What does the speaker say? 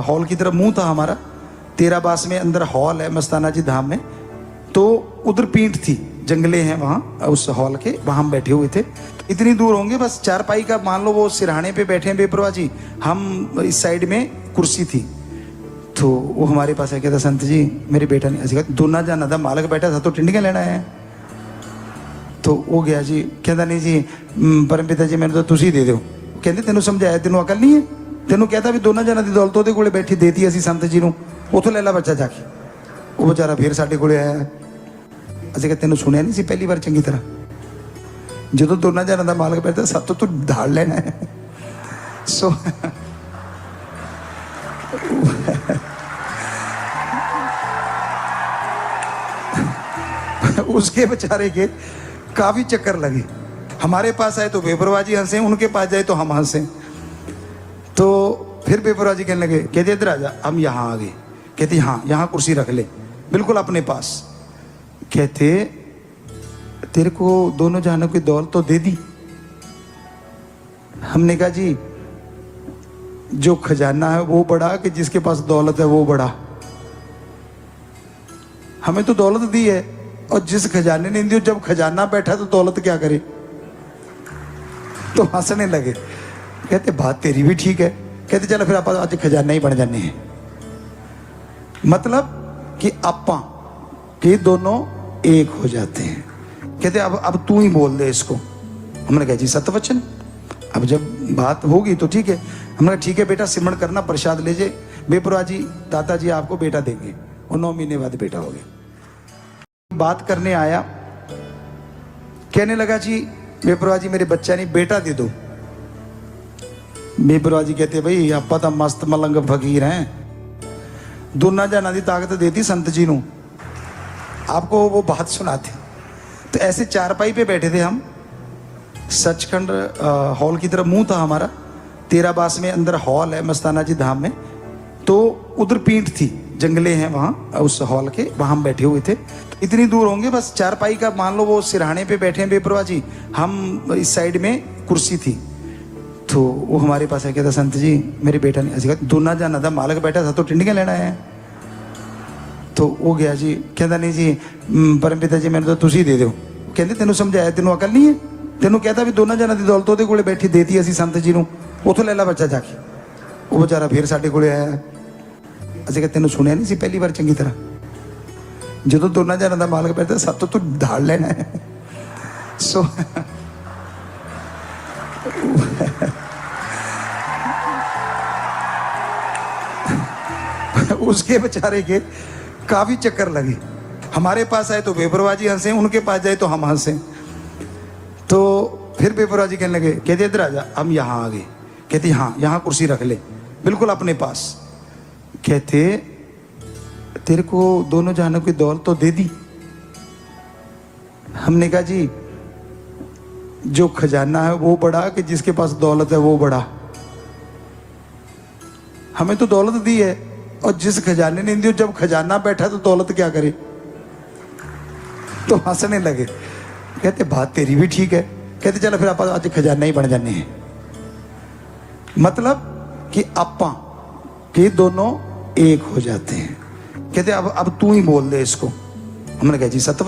Hall की तरफ मुंह था हमारा। तेराबास में अंदर हॉल है मस्ताना जी धाम में, तो उधर पीठ थी, जंगले हैं वहाँ उस हॉल के, वहाँ हम बैठे हुए थे। इतनी दूर होंगे बस चारपाई का, मान लो वो सिरहाने पे बैठे हैं बेपरवाह जी, हम इस साइड में कुर्सी थी। तो वो हमारे पास है, कहता संत जी मेरे बेटा ने ऐसे कहा, दोना जाना था, मालक बैठा था तो टिंडियां लेना है। तो वो गया जी, कहता नहीं जी परमपिता जी मैंने तो तुसी दे दो। कहते तेनों समझाया, तेनों अकल नहीं है, तेनों कहता भी दोना जाना दी दौलत ਉਹਦੇ ਕੋਲੇ बैठी देती ਅਸੀਂ संत जी ਨੂੰ, ਉਥੋਂ ਲੈ ਲਾ ਬੱਚਾ ਜਾ ਕੇ। ਉਹ बेचारा फिर ਸਾਡੇ ਕੋਲੇ ਆਇਆ। ਅਸੀਂ ਕਿ ਤੈਨੂੰ ਸੁਣਿਆ ਨਹੀਂ ਸੀ ਪਹਿਲੀ ਵਾਰ ਚੰਗੀ ਤਰ੍ਹਾਂ, ਜਦੋਂ ਦੋਨਾ ਜਾਨਾਂ ਦਾ ਮਾਲਕ ਬੈਠਾ ਸੱਤ ਤੋਂ ਤੂੰ ਢਾਲ ਲੈਣਾ ਹੈ। ਸੋ उसके बेचारे के काफी चक्कर लगे। हमारे पास आए तो बेपरवाह जी हंसे, उनके पास जाए तो हम हंसे। तो फिर बेपरवाह जी कहने लगे, कहते इधर आ जा, हम यहाँ आ गए। कहती हाँ यहाँ कुर्सी रख ले बिल्कुल अपने पास। कहते तेरे को दोनों जहानों की दौलत तो दे दी। हमने कहा जी जो खजाना है वो बड़ा कि जिसके पास दौलत है वो बड़ा। हमें तो दौलत दी है, और जिस खजाने ने दी, जब खजाना बैठा तो दौलत क्या करे। तो हंसने लगे, कहते बात तेरी भी ठीक है। कहते चलो फिर आप आज खजाना ही बन जाने हैं। मतलब कि आपा के दोनों एक हो जाते हैं। कहते अब तू ही बोल दे इसको। हमने कहा जी सतवचन, अब जब बात होगी तो ठीक है। हमने कहा ठीक है बेटा, सिमरण करना, प्रसाद ले जे। बेपरवाह जी दाता जी आपको बेटा देंगे, और 9 महीने बाद बेटा हो गया। बात करने आया, कहने लगा जी बेपरवाह जी मेरे बच्चा नहीं, बेटा दे दो। बेपरवाह जी कहते भाई आपा तो मस्त मलंग फकीर हैं, दोना जाना दी ताकत देती संत जी नू, आपको वो बात सुनाते। तो ऐसे चारपाई पे बैठे थे हम, सचखंड हॉल की तरफ मुंह था हमारा। तेराबास में अंदर हॉल है मस्ताना जी धाम में, तो उधर पीठ थी, जंगले हैं वहाँ उस हॉल के, वहाँ हम बैठे हुए थे। तो इतनी दूर होंगे बस चारपाई का, मान लो वो सिरहाने पे बैठे हैं बेपरवाह जी, हम इस साइड में कुर्सी थी। तो वो हमारे पास है, कहता संत जी मेरे बेटा ने ऐसे कहा, दोना जाना था, मालक बैठा था तो टिंडियां लेना है। तो वो गया जी, कहता नहीं जी परमपिता जी मैंने तो तुसी दे दो। कहते तेनों समझाया, तेनों अकल नहीं है, तेनों कहता भी दोना जाना दी दौलत ਉਹਦੇ ਕੋਲੇ बैठी देती ਅਸੀਂ संत जी ਨੂੰ, ਉਥੋਂ ਲੈ ਲਾ ਬੱਚਾ ਜਾ ਕੇ। ਉਹ बेचारा फिर ਸਾਡੇ ਕੋਲੇ ਆਇਆ। ਅਸੀਂ ਕਿ ਤੈਨੂੰ ਸੁਣਿਆ ਨਹੀਂ ਸੀ ਪਹਿਲੀ ਵਾਰ ਚੰਗੀ ਤਰ੍ਹਾਂ, ਜਦੋਂ ਦੋਨਾਂ ਜਾਨਾਂ ਦਾ ਮਾਲਕ ਬੈਠਾ ਸੱਤ ਤੋਂ ਤੂੰ ਢਾਲ ਲੈਣਾ ਹੈ। ਸੋ उसके बेचारे के काफी चक्कर लगे। हमारे पास आए तो बेपरवाह जी हंसे, उनके पास जाए तो हम हंसे। तो फिर बेपरवाह जी कहने लगे, कहते इधर आ जा, हम यहाँ आ गए। कहती हाँ यहाँ कुर्सी रख ले बिल्कुल अपने पास। कहते तेरे को दोनों जहानों की दौलत तो दे दी। हमने कहा जी जो खजाना है वो बड़ा कि जिसके पास दौलत है वो बड़ा। हमें तो दौलत दी है, और जिस खजाने ने दी, जब खजाना बैठा तो दौलत क्या करे। तो हंसने लगे, कहते बात तेरी भी ठीक है। कहते चलो फिर आप आज खजाना ही बन जाने हैं। मतलब कि आपा के दोनों एक हो जाते हैं। कहते अब तू ही बोल दे इसको। हमने कहा जी सत्य